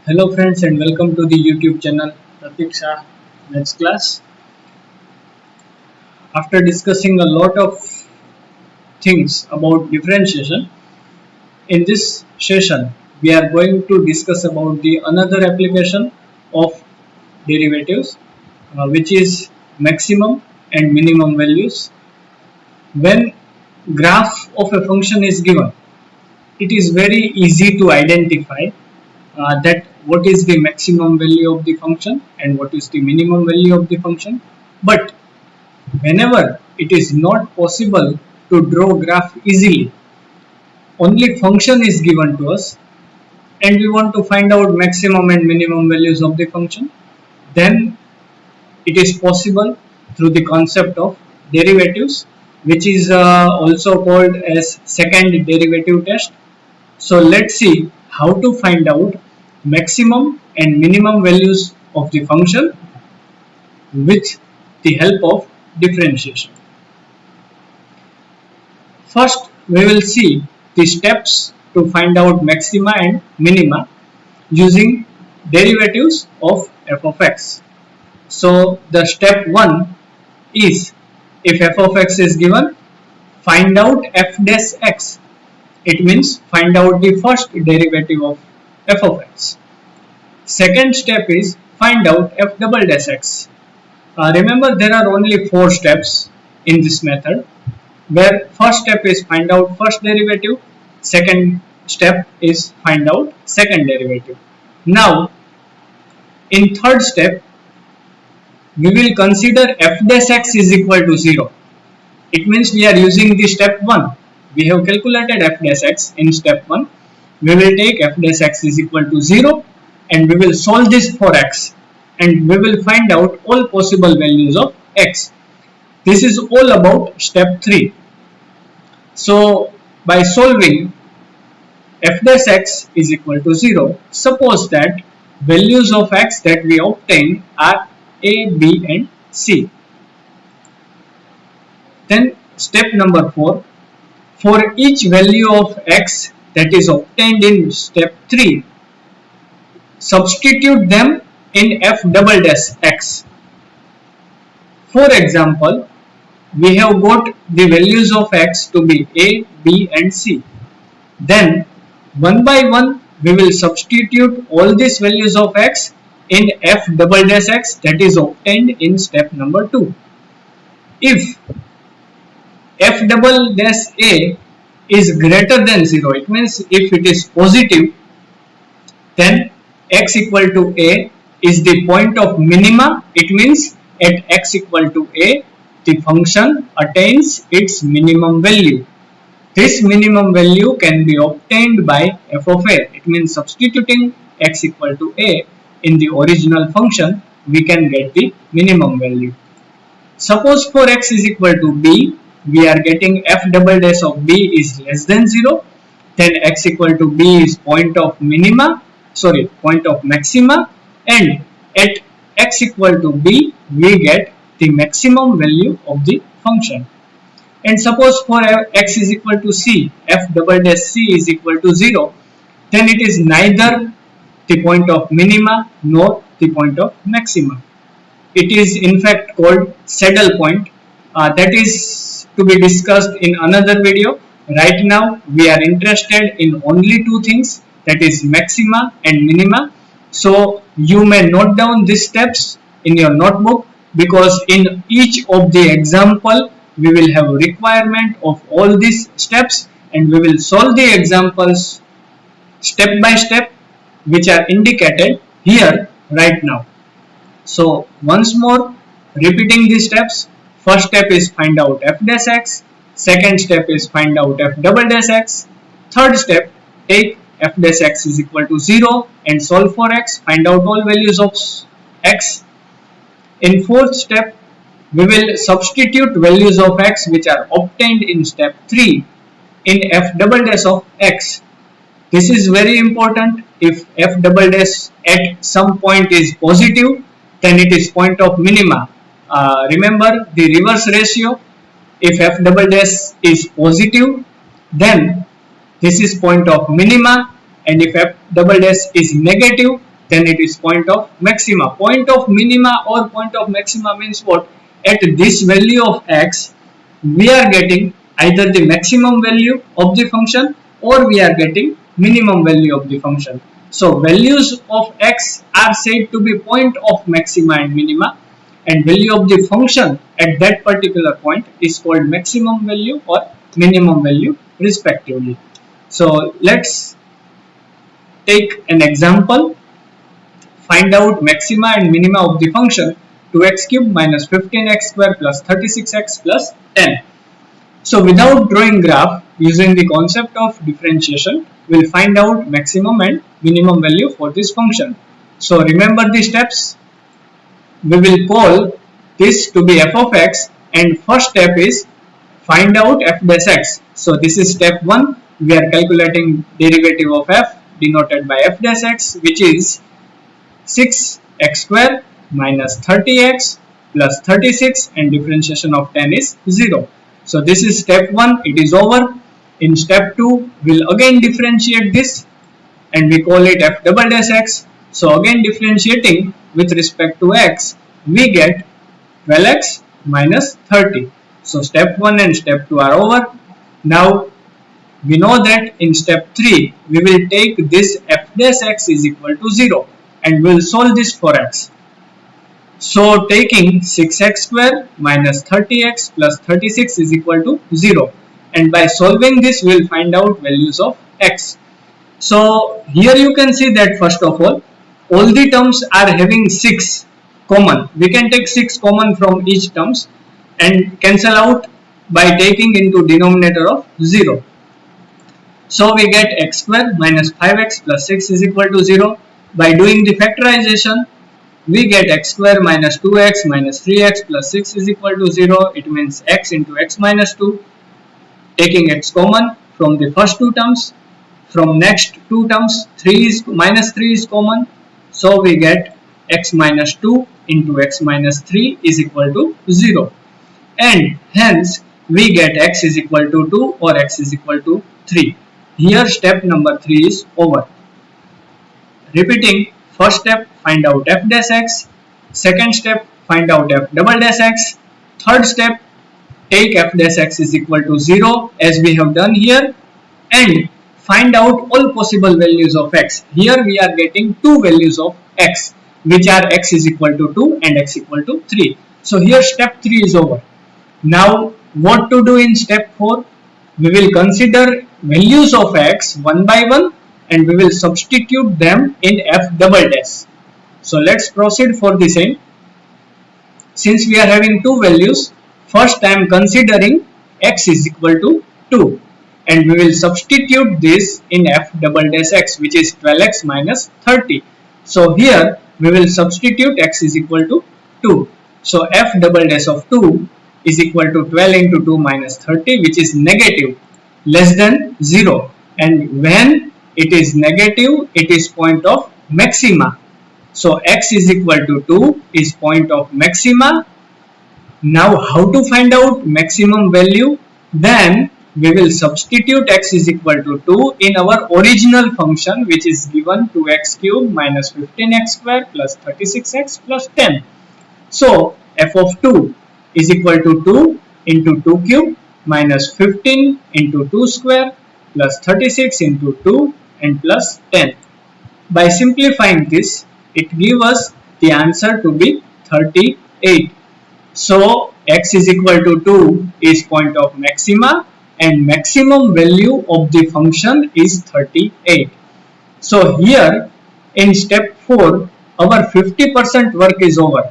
Hello friends and welcome to the YouTube channel Pratiksha Maths Class. After discussing a lot of things about differentiation, in this session we are going to discuss about the another application of derivatives, which is maximum and minimum values. When graph of a function is given, it is very easy to identify that what is the maximum value of the function and what is the minimum value of the function. But whenever it is not possible to draw graph easily, only function is given to us and we want to find out maximum and minimum values of the function, then it is possible through the concept of derivatives, which is also called as second derivative test. So let's see how to find out maximum and minimum values of the function with the help of differentiation. First, we will see the steps to find out maxima and minima using derivatives of f of x. So the step 1 is, if f of x is given, find out f dash x. It means find out the first derivative of f of x. Second step is find out f double dash x. Remember, there are only 4 steps in this method, where first step is find out first derivative, second step is find out second derivative. Now in third step we will consider f dash x is equal to 0. It means we are using the step 1. We have calculated f dash x in step 1. We will take f dash x is equal to 0 and we will solve this for x and we will find out all possible values of x. This is all about step 3. So by solving f dash x is equal to 0, suppose that values of x that we obtain are a, b and c. Then step number 4, for each value of x that is obtained in step 3, substitute them in f double dash x. For example, we have got the values of x to be a, b and c. Then one by one we will substitute all these values of x in f double dash x that is obtained in step number 2. If f double dash a is greater than 0, it means if it is positive, then x equal to a is the point of minima. It means at x equal to a, the function attains its minimum value. This minimum value can be obtained by f of a. It means substituting x equal to a in the original function, we can get the minimum value. Suppose for x is equal to b, we are getting f double dash of b is less than 0. Then x equal to b is point of maxima, and at x equal to b we get the maximum value of the function. And suppose for x is equal to c, f double dash c is equal to 0, then it is neither the point of minima nor the point of maxima. It is in fact called saddle point. That is to be discussed in another video. Right now we are interested in only 2 things, that is maxima and minima. So you may note down these steps in your notebook, because in each of the example we will have a requirement of all these steps and we will solve the examples step by step, which are indicated here right now. So once more, repeating these steps. First step is find out f dash x, second step is find out f double dash x, third step take f dash x is equal to 0 and solve for x, find out all values of x. In fourth step we will substitute values of x which are obtained in step 3 in f double dash of x. This is very important. If f double dash at some point is positive, then it is point of minima. Remember the reverse ratio. If f double dash is positive, then this is point of minima, and if f double dash is negative, then it is point of maxima. Point of minima or point of maxima means what? At this value of x, we are getting either the maximum value of the function or we are getting minimum value of the function. So values of x are said to be point of maxima and minima, and value of the function at that particular point is called maximum value or minimum value respectively. So let's take an example. Find out maxima and minima of the function 2x cube minus 15x square plus 36x plus 10. So without drawing graph, using the concept of differentiation, we'll find out maximum and minimum value for this function. So remember the steps. We will call this to be f of x, and first step is find out f dash x. So this is step 1. We are calculating derivative of f denoted by f dash x, which is 6x square minus 30x plus 36, and differentiation of 10 is 0. So this is step 1, it is over. In step 2, we'll again differentiate this and we call it f double dash x. So again differentiating with respect to x, we get 12x minus 30. So step 1 and step 2 are over. Now we know that in step 3, we will take this f dash x is equal to 0 and we will solve this for x. So taking 6x square minus 30x plus 36 is equal to 0, and by solving this we will find out values of x. So here you can see that first of all the terms are having 6 common. We can take 6 common from each terms and cancel out by taking into denominator of 0. So we get x square minus 5x plus 6 is equal to 0. By doing the factorization, we get x square minus 2x minus 3x plus 6 is equal to 0. It means x into x minus 2. Taking x common from the first two terms, from next two terms, minus 3 is common. So we get x minus 2 into x minus 3 is equal to 0. And hence we get x is equal to 2 or x is equal to 3. Here step number 3 is over. Repeating, first step, find out f dash x. Second step, find out f double dash x. Third step, take f dash x is equal to 0 as we have done here, and find out all possible values of x. Here we are getting two values of x, which are x is equal to 2 and x equal to 3. So here step 3 is over. Now what to do in step 4? We will consider values of x one by one and we will substitute them in f double dash. So let's proceed for the same. Since we are having two values, first I am considering x is equal to 2 and we will substitute this in f double dash x, which is 12x minus 30. So here we will substitute x is equal to 2. So f double dash of 2 is equal to 12 into 2 minus 30, which is negative, less than 0, and when it is negative, it is point of maxima. So x is equal to 2 is point of maxima. Now how to find out maximum value? Then we will substitute x is equal to 2 in our original function, which is given 2x cube minus 15x square plus 36x plus 10. So f of 2 is equal to 2 into 2 cube minus 15 into 2 square plus 36 into 2 and plus 10. By simplifying this, it gives us the answer to be 38. So x is equal to 2 is point of maxima and maximum value of the function is 38. So here in step 4, our 50% work is over,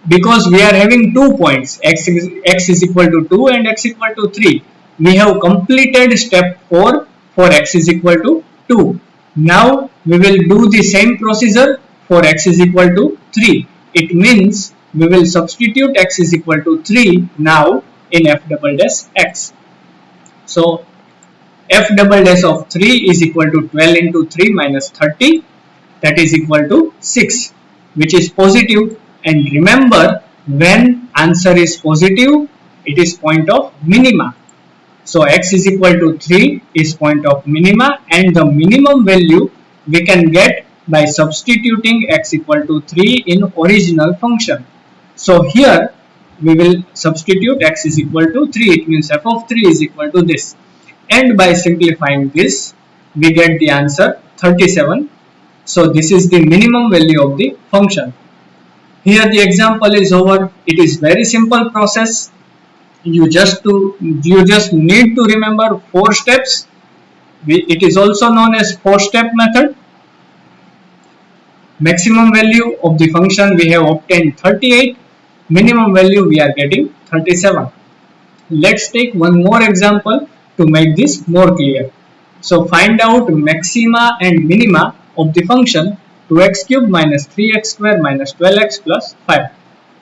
because we are having 2 points, x is equal to 2 and x equal to 3. We have completed step 4 for x is equal to 2. Now we will do the same procedure for x is equal to 3. It means we will substitute x is equal to 3 now in f double dash x. So f double dash of 3 is equal to 12 into 3 minus 30, that is equal to 6, which is positive. And remember, when answer is positive, it is point of minima. So x is equal to 3 is point of minima, and the minimum value we can get by substituting x equal to 3 in original function. So here we will substitute x is equal to 3, it means f of 3 is equal to this, and by simplifying this we get the answer 37. So this is the minimum value of the function. Here the example is over. It is very simple process. You just need to remember 4 steps. It is also known as 4-step method. Maximum value of the function we have obtained 38. Minimum value we are getting 37. Let's take one more example to make this more clear. So find out maxima and minima of the function 2x cube minus 3x square minus 12x plus 5.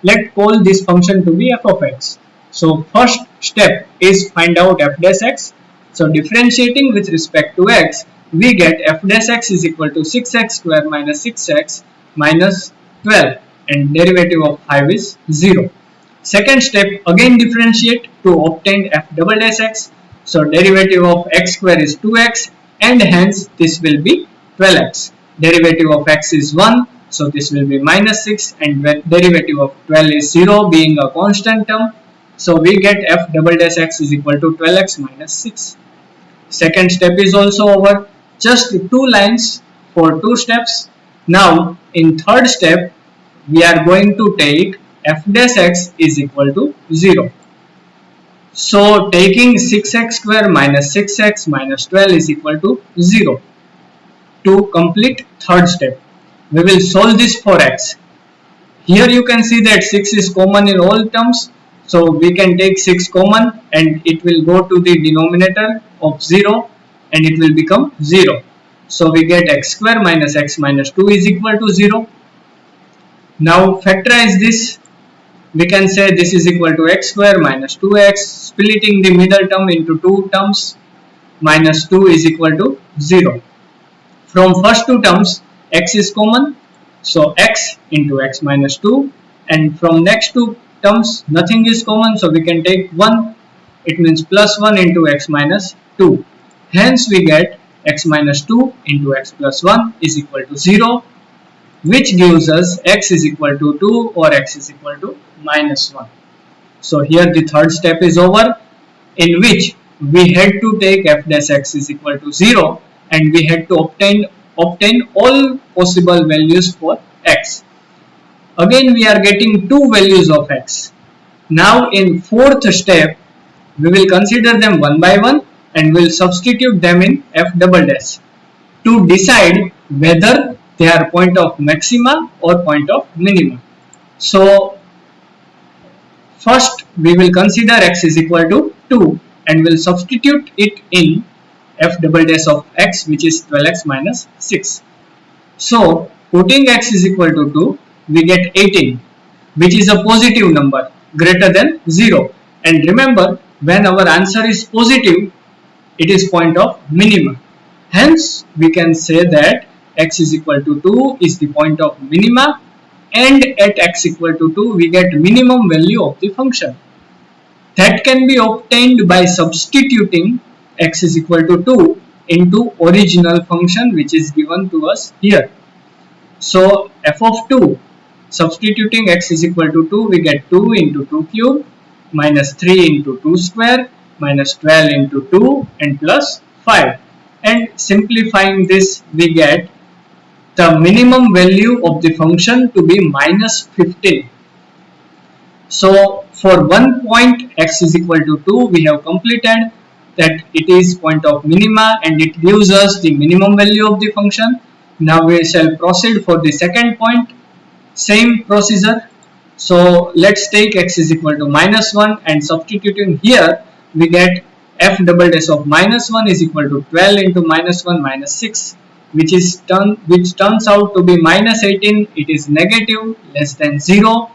Let's call this function to be f of x. So first step is find out f dash x. So differentiating with respect to x, we get f dash x is equal to 6x square minus 6x minus 12, and derivative of 5 is 0. Second step, again differentiate to obtain f double dash x. So derivative of x square is 2x, and hence this will be 12x. Derivative of x is 1, so this will be minus 6, and derivative of 12 is 0, being a constant term. So we get f double dash x is equal to 12x minus 6. Second step is also over. Just 2 lines for 2 steps. Now in third step we are going to take f dash x is equal to 0. So taking 6x square minus 6x minus 12 is equal to 0. To complete third step, we will solve this for x. Here you can see that 6 is common in all terms. So we can take 6 common and it will go to the denominator of 0 and it will become 0. So we get x square minus x minus 2 is equal to 0. Now factorize this. We can say this is equal to x square minus 2x, splitting the middle term into 2 terms, minus 2 is equal to 0. From first 2 terms, x is common, so x into x minus 2, and from next 2 terms nothing is common, so we can take 1, it means plus 1 into x minus 2. Hence we get x minus 2 into x plus 1 is equal to 0, which gives us x is equal to 2 or x is equal to minus 1. So here the third step is over, in which we had to take f dash x is equal to 0 and we had to obtain all possible values for x. Again we are getting 2 values of x. Now in fourth step we will consider them one by one and will substitute them in f double dash to decide whether they are point of maxima or point of minima. So first we will consider x is equal to 2 and will substitute it in f double dash of x, which is 12x minus 6. So putting x is equal to 2, we get 18, which is a positive number greater than 0. And remember, when our answer is positive, it is point of minima. Hence we can say that x is equal to 2 is the point of minima, and at x equal to 2 we get minimum value of the function. That can be obtained by substituting x is equal to 2 into original function, which is given to us here. So f of 2, substituting x is equal to 2, we get 2 into 2 cube minus 3 into 2 square minus 12 into 2 and plus 5. And simplifying this, we get the minimum value of the function to be minus 15. So for one point x is equal to 2, we have completed that it is point of minima and it gives us the minimum value of the function. Now we shall proceed for the second point. Same procedure. So let's take x is equal to minus 1 and substituting here we get f double dash of minus 1 is equal to 12 into minus 1 minus 6, which turns out to be minus 18. It is negative, less than 0.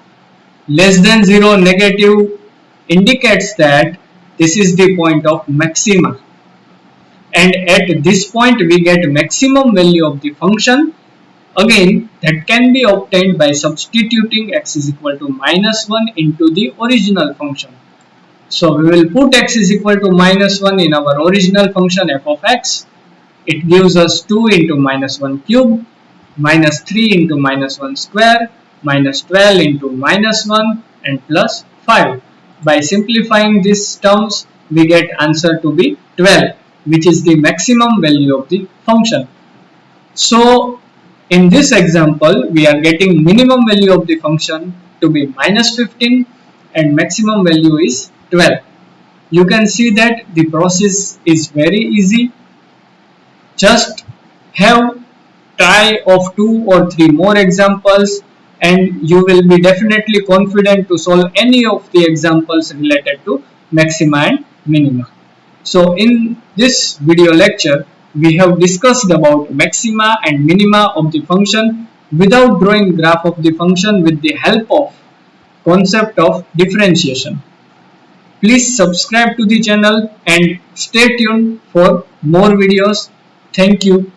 Less than 0 negative indicates that this is the point of maxima, and at this point we get maximum value of the function. Again, that can be obtained by substituting x is equal to minus 1 into the original function. So we will put x is equal to minus 1 in our original function f of x. It gives us 2 into minus 1 cube minus 3 into minus 1 square, minus 12 into minus 1 and plus 5. By simplifying these terms, we get answer to be 12, which is the maximum value of the function. So in this example, we are getting minimum value of the function to be minus 15 and maximum value is 12. You can see that the process is very easy. Just have try of 2 or 3 more examples and you will be definitely confident to solve any of the examples related to maxima and minima. So in this video lecture, we have discussed about maxima and minima of the function without drawing graph of the function with the help of concept of differentiation. Please subscribe to the channel and stay tuned for more videos. Thank you.